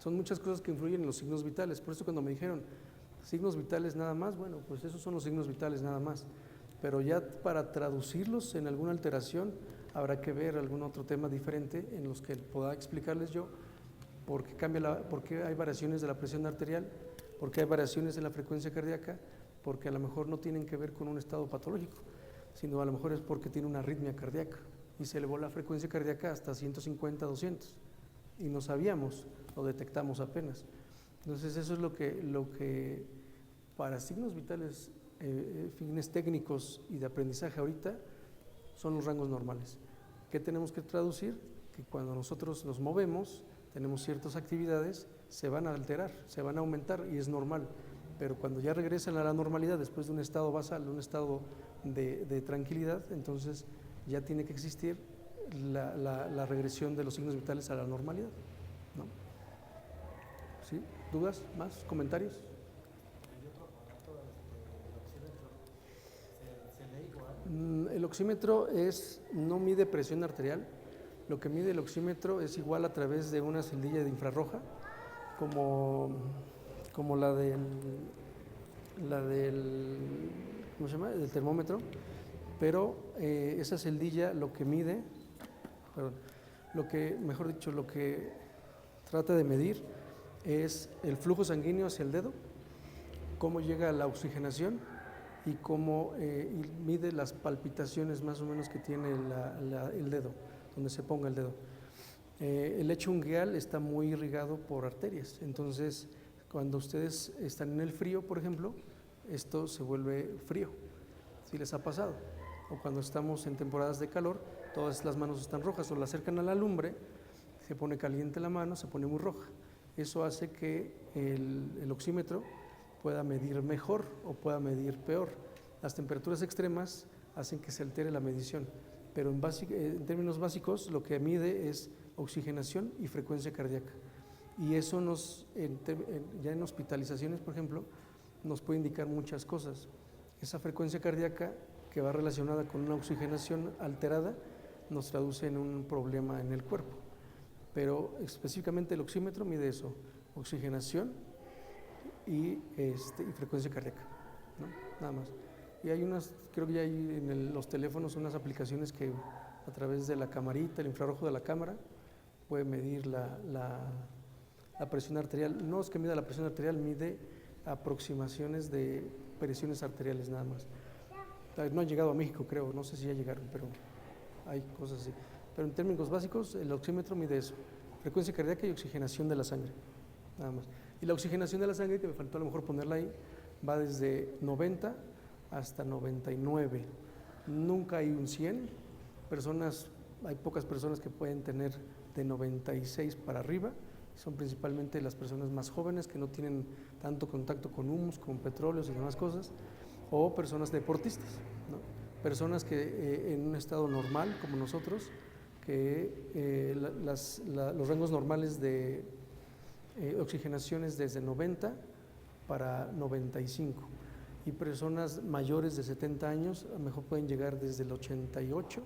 Son muchas cosas que influyen en los signos vitales. Por eso cuando me dijeron signos vitales nada más, bueno, pues esos son los signos vitales nada más. Pero ya para traducirlos en alguna alteración habrá que ver algún otro tema diferente en los que pueda explicarles yo por qué hay variaciones de la presión arterial, por qué hay variaciones en la frecuencia cardíaca, porque a lo mejor no tienen que ver con un estado patológico, sino a lo mejor es porque tiene una arritmia cardíaca y se elevó la frecuencia cardíaca hasta 150, 200 y no sabíamos, lo detectamos apenas. Entonces eso es lo que para signos vitales, fines técnicos y de aprendizaje ahorita son los rangos normales. ¿Qué tenemos que traducir? Que cuando nosotros nos movemos, tenemos ciertas actividades, se van a alterar, se van a aumentar y es normal, pero cuando ya regresan a la normalidad después de un estado basal, de un estado de tranquilidad, entonces ya tiene que existir la regresión de los signos vitales a la normalidad, ¿no? ¿Sí? ¿Dudas? ¿Más? ¿Comentarios? Hay otro aparato, el oxímetro, ¿se lee igual? El oxímetro no mide presión arterial. Lo que mide el oxímetro es igual a través de una celdilla de infrarroja, como la del ¿cómo se llama? Del termómetro, pero esa celdilla lo que mide, lo que trata de medir es el flujo sanguíneo hacia el dedo, cómo llega la oxigenación y cómo y mide las palpitaciones más o menos que tiene el dedo, donde se ponga el dedo. El lecho ungueal está muy irrigado por arterias, entonces cuando ustedes están en el frío, por ejemplo, esto se vuelve frío, si les ha pasado, o cuando estamos en temporadas de calor, todas las manos están rojas o la acercan a la lumbre, se pone caliente la mano, se pone muy roja. Eso hace que el oxímetro pueda medir mejor o pueda medir peor. Las temperaturas extremas hacen que se altere la medición, pero en términos básicos lo que mide es oxigenación y frecuencia cardíaca. Y eso ya en hospitalizaciones, por ejemplo, nos puede indicar muchas cosas. Esa frecuencia cardíaca que va relacionada con una oxigenación alterada nos traduce en un problema en el cuerpo. Pero específicamente el oxímetro mide eso, oxigenación y frecuencia cardíaca, ¿no? Nada más. Y hay creo que ya hay en los teléfonos unas aplicaciones que a través de la camarita, el infrarrojo de la cámara, puede medir la presión arterial. No es que mida la presión arterial, mide aproximaciones de presiones arteriales nada más. No han llegado a México, creo, no sé si ya llegaron, pero hay cosas así. Pero en términos básicos, el oxímetro mide eso, frecuencia cardíaca y oxigenación de la sangre, nada más. Y la oxigenación de la sangre, que me faltó a lo mejor ponerla ahí, va desde 90 hasta 99. Nunca hay un 100. Hay pocas personas que pueden tener de 96 para arriba. Son principalmente las personas más jóvenes que no tienen tanto contacto con humos, con petróleos y demás cosas, o personas deportistas, ¿no? Personas que en un estado normal como nosotros, que los rangos normales de oxigenación es desde 90 para 95, y personas mayores de 70 años a lo mejor pueden llegar desde el 88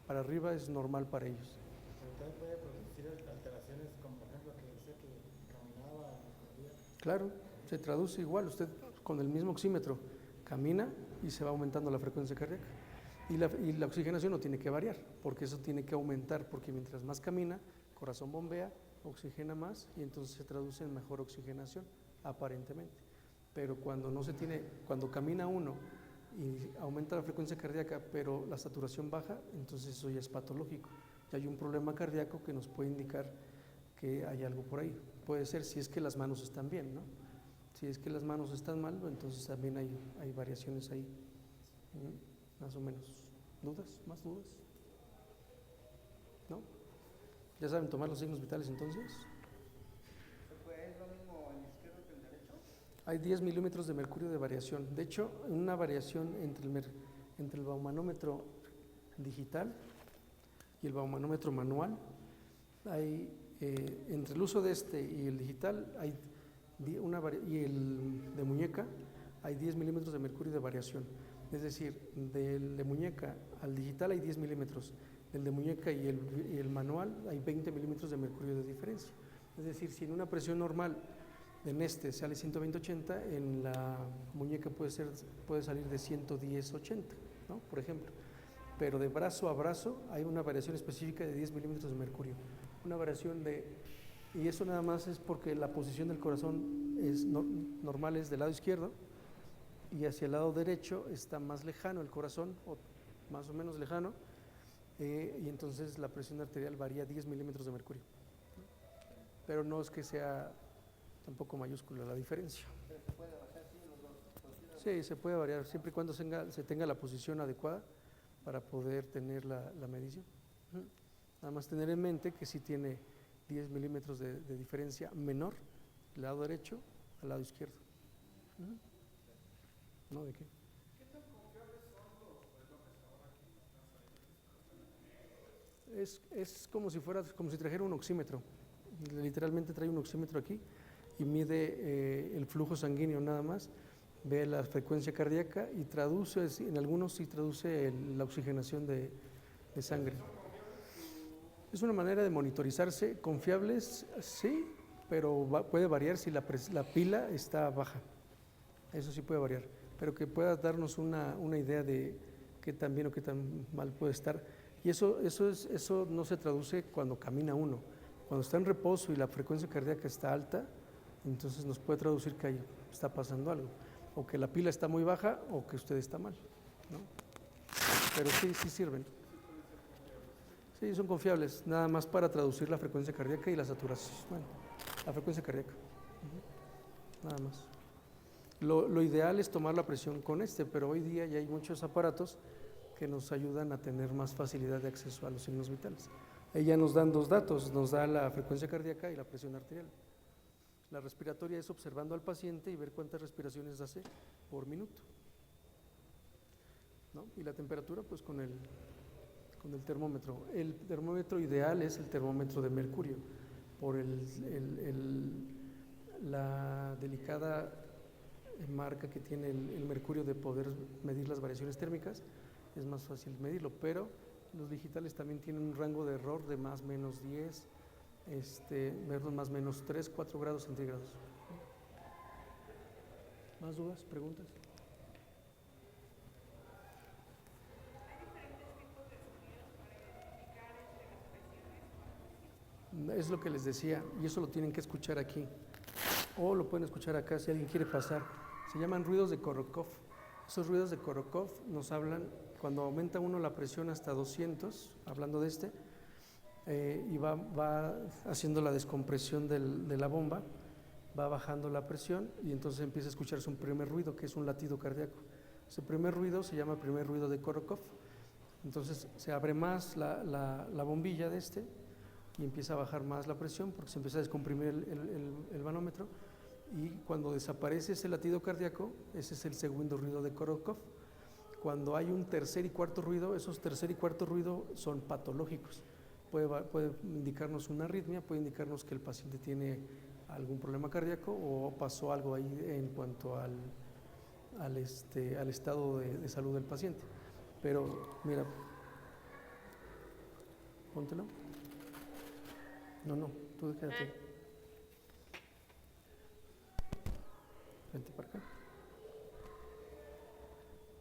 para arriba, es normal para ellos. Pero también puede producir alteraciones, como por ejemplo que decía que caminaba y corría. Claro, se traduce igual, usted con el mismo oxímetro camina y se va aumentando la frecuencia cardíaca. Y la oxigenación no tiene que variar, porque eso tiene que aumentar, porque mientras más camina, corazón bombea, oxigena más y entonces se traduce en mejor oxigenación, aparentemente. Pero cuando camina uno y aumenta la frecuencia cardíaca, pero la saturación baja, entonces eso ya es patológico. Ya hay un problema cardíaco que nos puede indicar que hay algo por ahí. Puede ser si es que las manos están bien, ¿no? Si es que las manos están mal, entonces también hay variaciones ahí, más o menos. ¿Dudas? ¿Más dudas? ¿No? ¿Ya saben tomar los signos vitales entonces? ¿Es lo mismo el izquierdo que el derecho? Hay 10 milímetros de mercurio de variación. De hecho, una variación entre el baumanómetro digital y el baumanómetro manual, entre el uso de y el digital y el de muñeca, hay 10 milímetros de mercurio de variación. Es decir, del de muñeca al digital hay 10 milímetros, del de muñeca y el manual hay 20 milímetros de mercurio de diferencia. Es decir, si en una presión normal sale 120/80, en la muñeca puede salir de 110/80, ¿no? Por ejemplo. Pero de brazo a brazo hay una variación específica de 10 milímetros de mercurio. Una variación y eso nada más es porque la posición del corazón normal es del lado izquierdo, y hacia el lado derecho está más lejano el corazón, o más o menos lejano, y entonces la presión arterial varía 10 milímetros de mercurio. Pero no es que sea tampoco mayúscula la diferencia. ¿Pero se puede bajar así los dos? Sí, se puede variar, siempre y cuando se tenga la posición adecuada para poder tener la medición. Nada más tener en mente que sí tiene 10 milímetros de diferencia menor del lado derecho al lado izquierdo. ¿No? ¿De qué? ¿Qué tan confiables son los relojes ahora que nos dan? Es como si trajera un oxímetro. Literalmente trae un oxímetro aquí y mide el flujo sanguíneo nada más, ve la frecuencia cardíaca y traduce, en algunos sí traduce la oxigenación de sangre. Es una manera de monitorizarse. Confiables, sí, pero puede variar si la pila está baja. Eso sí puede variar, pero que pueda darnos una idea de qué tan bien o qué tan mal puede estar. Y eso no se traduce cuando camina uno. Cuando está en reposo y la frecuencia cardíaca está alta, entonces nos puede traducir que ahí está pasando algo, o que la pila está muy baja o que usted está mal, ¿no? Pero sí sirven. Sí, son confiables, nada más para traducir la frecuencia cardíaca y la saturación. Bueno, la frecuencia cardíaca, nada más. Lo ideal es tomar la presión con pero hoy día ya hay muchos aparatos que nos ayudan a tener más facilidad de acceso a los signos vitales. Ahí ya nos dan dos datos, nos da la frecuencia cardíaca y la presión arterial. La respiratoria es observando al paciente y ver cuántas respiraciones hace por minuto, ¿no? Y la temperatura, pues con el termómetro. El termómetro ideal es el termómetro de mercurio, por la delicada marca que tiene el mercurio de poder medir las variaciones térmicas. Es más fácil medirlo, pero los digitales también tienen un rango de error de más menos 10, más menos 3, 4 grados centígrados. ¿Más dudas, preguntas? Es lo que les decía, y eso lo tienen que escuchar aquí, o lo pueden escuchar acá si alguien quiere pasar. Se llaman ruidos de Korokov. Esos ruidos de Korokov nos hablan cuando aumenta uno la presión hasta 200, hablando de y va haciendo la descompresión de la bomba, va bajando la presión y entonces empieza a escucharse un primer ruido que es un latido cardíaco. Ese primer ruido se llama primer ruido de Korokov. Entonces se abre más la bombilla y empieza a bajar más la presión porque se empieza a descomprimir el manómetro, y cuando desaparece ese latido cardíaco, ese es el segundo ruido de Korokov. Cuando hay un tercer y cuarto ruido, esos tercer y cuarto ruido son patológicos. Puede indicarnos una arritmia, puede indicarnos que el paciente tiene algún problema cardíaco o pasó algo ahí en cuanto al estado de salud del paciente. Pero mira, póntelo. No, tú quédate. Vente para acá.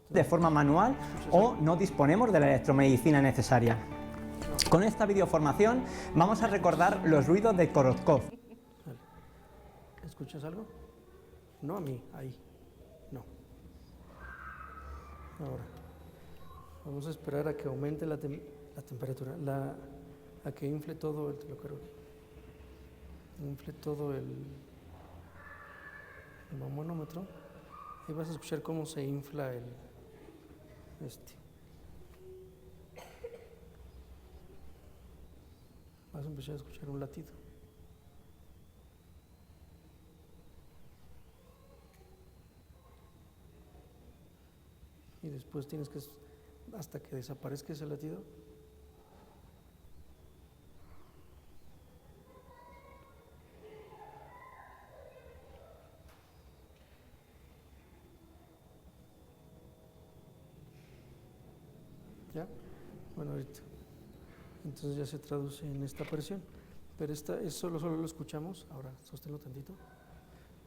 De forma manual o no disponemos de la electromedicina necesaria. Con esta videoformación vamos a recordar los ruidos de Korokov. Vale. ¿Escuchas algo? No a mí, ahí. No. Ahora, vamos a esperar a que aumente la temperatura, a que infle todo te lo cargo aquí. Infle todo el manómetro y vas a escuchar cómo se infla vas a empezar a escuchar un latido. Y después tienes que, hasta que desaparezca ese latido, ¿ya? Bueno, ahorita. Entonces ya se traduce en esta presión. Pero solo lo escuchamos. Ahora, sosténlo tantito.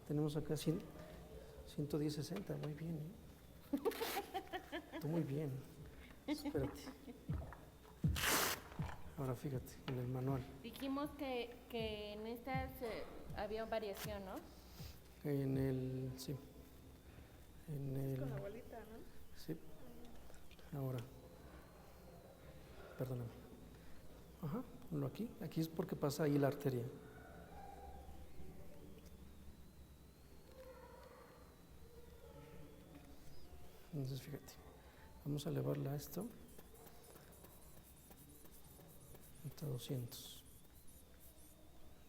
Tenemos acá 110/60. Muy bien, ¿eh? Tú muy bien. Espérate. Ahora fíjate, en el manual. Dijimos que en estas había variación, ¿no? Sí. Con la bolita, ¿no? Sí. Ahora. Perdóname. Ajá, ponlo aquí. Aquí es porque pasa ahí la arteria. Entonces, fíjate. Vamos a elevarla a esto. Hasta 200.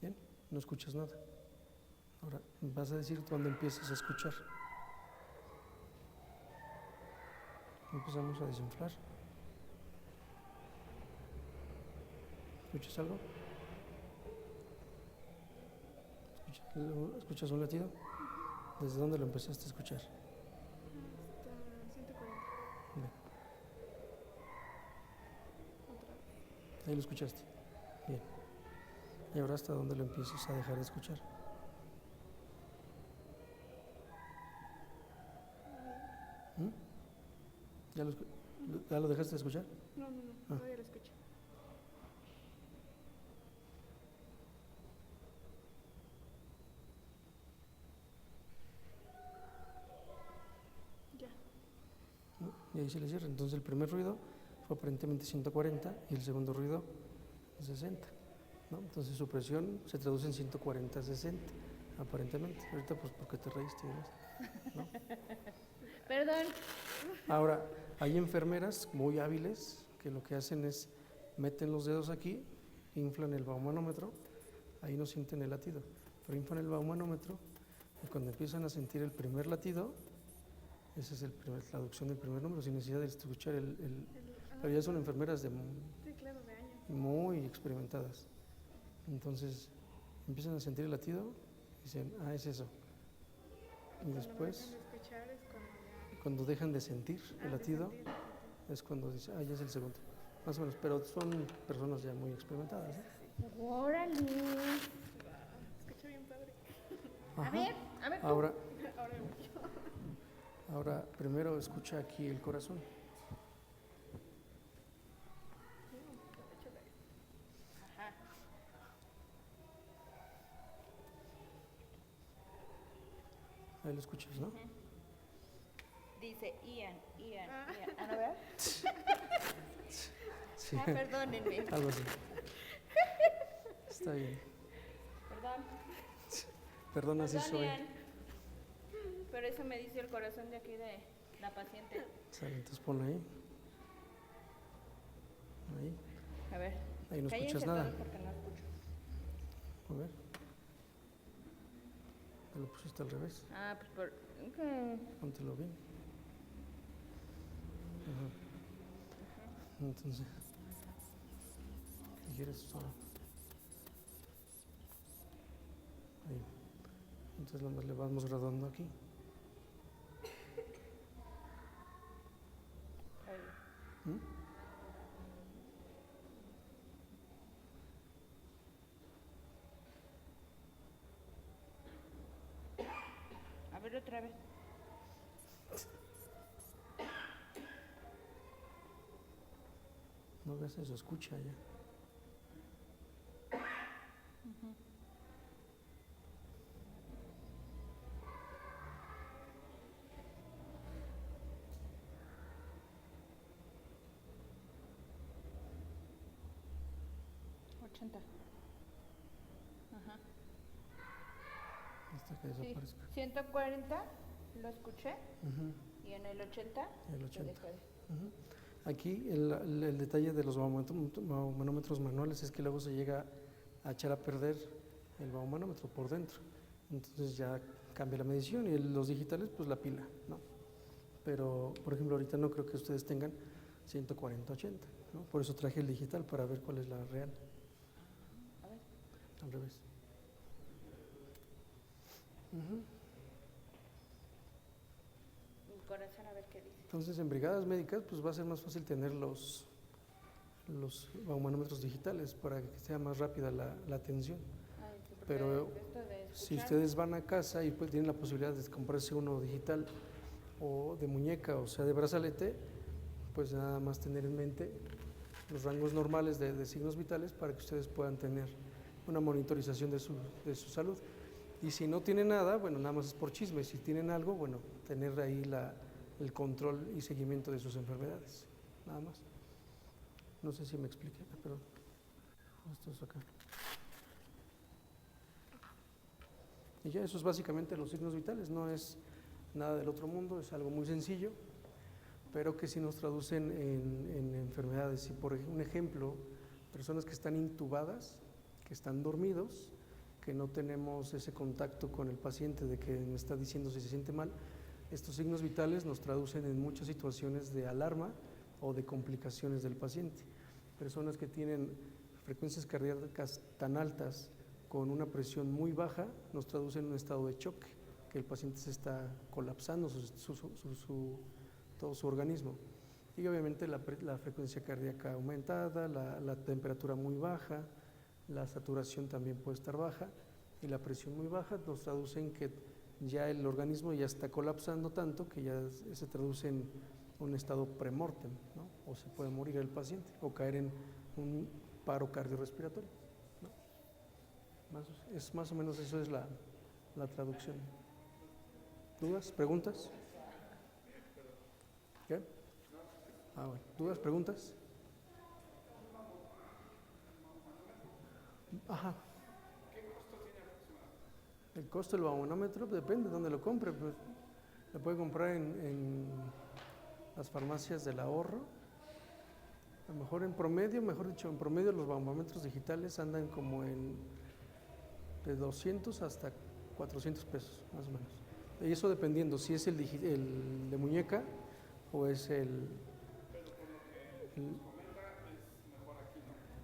Bien, no escuchas nada. Ahora vas a decir cuando empieces a escuchar. Empezamos a desinflar. ¿Escuchas algo? ¿Escuchas un latido? ¿Desde dónde lo empezaste a escuchar? Hasta 140. Bien. Ahí lo escuchaste. Bien. Y ahora hasta dónde lo empiezas a dejar de escuchar. ¿Mm? ¿Ya lo dejaste de escuchar? No, todavía lo escucho. Ya. Y ahí se le cierra. Entonces el primer ruido fue aparentemente 140 y el segundo ruido 60, ¿no? Entonces su presión se traduce en 140/60, aparentemente. Ahorita pues porque te reíste, ¿no? Perdón. Ahora, hay enfermeras muy hábiles que lo que hacen es meten los dedos aquí, inflan el baumanómetro, ahí no sienten el latido. pero inflan el baumanómetro y cuando empiezan a sentir el primer latido, esa es la traducción del primer número, sin necesidad de escuchar pero ya son enfermeras Sí, claro, de años. muy experimentadas. Entonces empiezan a sentir el latido y dicen, es eso. Y después, Cuando me dejan de escuchar es cuando ya... cuando dejan de sentir el de latido, sentir. es cuando dicen, ya es el segundo. Más o menos, pero son personas ya muy experimentadas. Órale. Escucha bien padre. A ver tú. Ahora, Ahora voy yo. ahora, primero escucha aquí el corazón. Ajá. Ahí lo escuchas, ¿no? Dice Ian. A ver. Sí, Perdónenme. algo así. Está bien. Perdón. Perdona, así Perdón, soy. Ian. Pero eso me dice el corazón de aquí de la paciente. Sale, entonces ponlo ahí. Ahí. A ver. Ahí no Cállense escuchas nada. todos porque no escucho. A ver. Me lo pusiste al revés. Pues por... ¿qué? Póntelo bien. Ajá. Entonces, si quieres solo. Ahí. Entonces nada más le vamos graduando aquí. Ahí. ¿Mm? A ver otra vez. No hagas eso, escucha ya. Ajá. Hasta que Sí. desaparezca. 140 lo escuché Ujú, y en el 80 el lo 80. dejé. Ujú. Aquí el detalle de los baumanómetros manuales es que luego se llega a echar a perder el baumanómetro por dentro. Entonces ya cambia la medición y los digitales pues la pila, ¿no? Pero por ejemplo ahorita no creo que ustedes tengan 140-80, ¿no? Por eso traje el digital para ver cuál es la real. A ver. Al revés. Ujú. Mi corazón a ver qué dice. Entonces en brigadas médicas pues va a ser más fácil tener los baumanómetros digitales para que sea más rápida la atención. Ay, sí, porque Pero esto de si escuchar- ustedes van a casa y pues tienen la posibilidad de comprarse uno digital o de muñeca o sea de brazalete, pues nada más tener en mente los rangos normales de signos vitales para que ustedes puedan tener una monitorización de su salud. Y si no tienen nada, bueno, nada más es por chisme. Si tienen algo, bueno, tener ahí el control y seguimiento de sus enfermedades, nada más. No sé si me expliqué, pero esto es acá. Y ya, eso es básicamente los signos vitales, no es nada del otro mundo, es algo muy sencillo, pero que sí nos traducen en enfermedades. Y por un ejemplo, personas que están intubadas, que están dormidos, que no tenemos ese contacto con el paciente de que me está diciendo si se siente mal, estos signos vitales nos traducen en muchas situaciones de alarma o de complicaciones del paciente. Personas que tienen frecuencias cardíacas tan altas con una presión muy baja nos traducen en un estado de choque, que el paciente se está colapsando todo su organismo. Y obviamente la frecuencia cardíaca aumentada, la temperatura muy baja, la saturación también puede estar baja y la presión muy baja nos traduce en que ya el organismo ya está colapsando tanto que ya se traduce en un estado premortem, ¿no? O se puede morir el paciente o caer en un paro cardiorrespiratorio, ¿no? Más o menos eso es la traducción. ¿Dudas? ¿Preguntas? ¿Qué? Bueno. ¿Dudas? ¿Preguntas? Ajá. ¿Qué costo tiene aproximadamente? El costo del baumanómetro depende de dónde lo compre, pues lo puede comprar en las farmacias del ahorro. A lo mejor en promedio, mejor dicho, en promedio los baumanómetros digitales andan como en de 200 hasta 400 pesos, más o menos. Y eso dependiendo si es el de muñeca o es el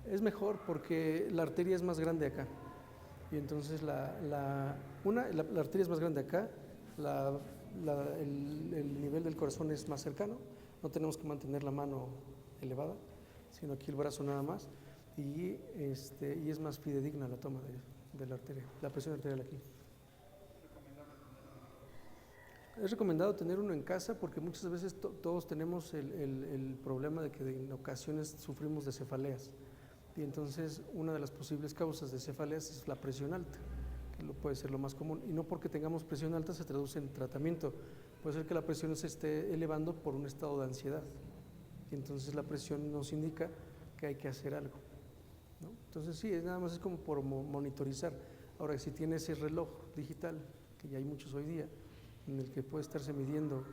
es mejor porque la arteria es más grande acá. Y entonces la arteria es más grande acá, el nivel del corazón es más cercano, no tenemos que mantener la mano elevada, sino aquí el brazo nada más, y es más fidedigna la toma de la arteria, la presión arterial aquí. Es recomendado tener uno en casa porque muchas veces todos tenemos el problema de que en ocasiones sufrimos de cefaleas. Y entonces una de las posibles causas de cefaleas es la presión alta, que puede ser lo más común. Y no porque tengamos presión alta se traduce en tratamiento. Puede ser que la presión se esté elevando por un estado de ansiedad. Y entonces la presión nos indica que hay que hacer algo, ¿no? Entonces sí, nada más es como por monitorizar. Ahora, si tiene ese reloj digital, que ya hay muchos hoy día, en el que puede estarse midiendo,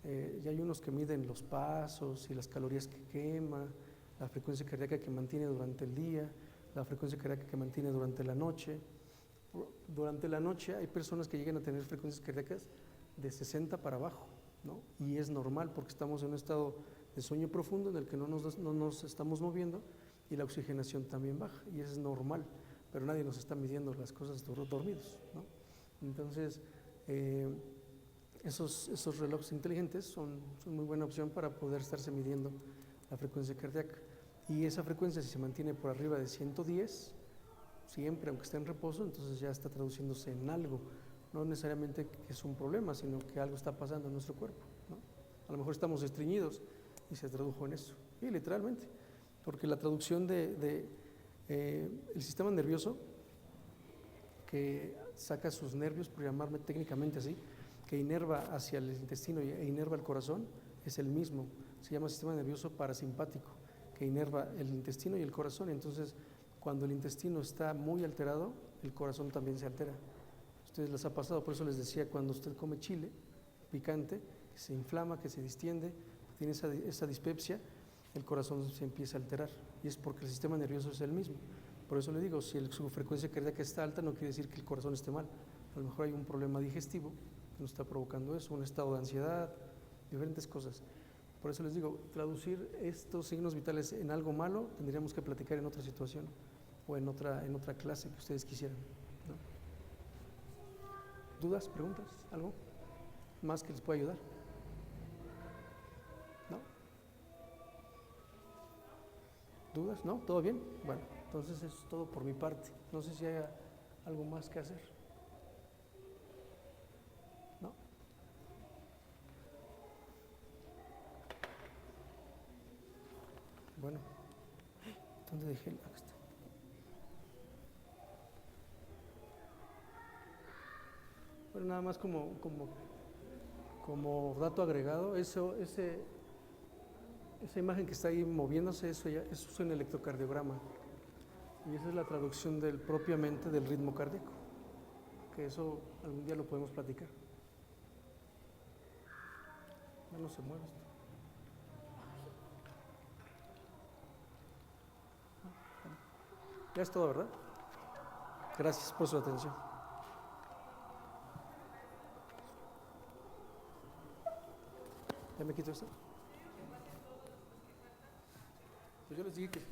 ya hay unos que miden los pasos y las calorías que quema, la frecuencia cardíaca que mantiene durante el día, la frecuencia cardíaca que mantiene durante la noche. Durante la noche hay personas que llegan a tener frecuencias cardíacas de 60 para abajo, ¿no? Y es normal porque estamos en un estado de sueño profundo en el que no nos estamos moviendo y la oxigenación también baja, y eso es normal, pero nadie nos está midiendo las cosas dormidos, ¿no? Entonces, esos relojes inteligentes son muy buena opción para poder estarse midiendo la frecuencia cardíaca. Y esa frecuencia, si se mantiene por arriba de 110, siempre, aunque esté en reposo, entonces ya está traduciéndose en algo. No necesariamente que es un problema, sino que algo está pasando en nuestro cuerpo, ¿no? A lo mejor estamos estreñidos y se tradujo en eso. Y literalmente, porque la traducción el sistema nervioso que saca sus nervios, por llamarme técnicamente así, que inerva hacia el intestino e inerva el corazón, es el mismo. Se llama sistema nervioso parasimpático, que inerva el intestino y el corazón. Entonces, cuando el intestino está muy alterado, el corazón también se altera. A ustedes les ha pasado, por eso les decía, cuando usted come chile picante, que se inflama, que se distiende, tiene esa dispepsia, el corazón se empieza a alterar. Y es porque el sistema nervioso es el mismo. Por eso le digo, si su frecuencia cardíaca está alta, no quiere decir que el corazón esté mal. A lo mejor hay un problema digestivo que nos está provocando eso, un estado de ansiedad, diferentes cosas. Por eso les digo, traducir estos signos vitales en algo malo, tendríamos que platicar en otra situación o en otra clase que ustedes quisieran, ¿no? ¿Dudas, preguntas, algo más que les pueda ayudar? ¿No? ¿Dudas? ¿No? ¿Todo bien? Bueno, entonces eso es todo por mi parte. No sé si hay algo más que hacer. ¿No? Bueno, ¿dónde dejé el acta? Bueno, nada más como dato agregado, esa imagen que está ahí moviéndose, eso es un electrocardiograma. Y esa es la traducción propiamente del ritmo cardíaco. Que eso algún día lo podemos platicar. No se mueve esto. Ya es todo, ¿verdad? Gracias por su atención. ¿Ya me quito esto? Pues yo les dije que sí.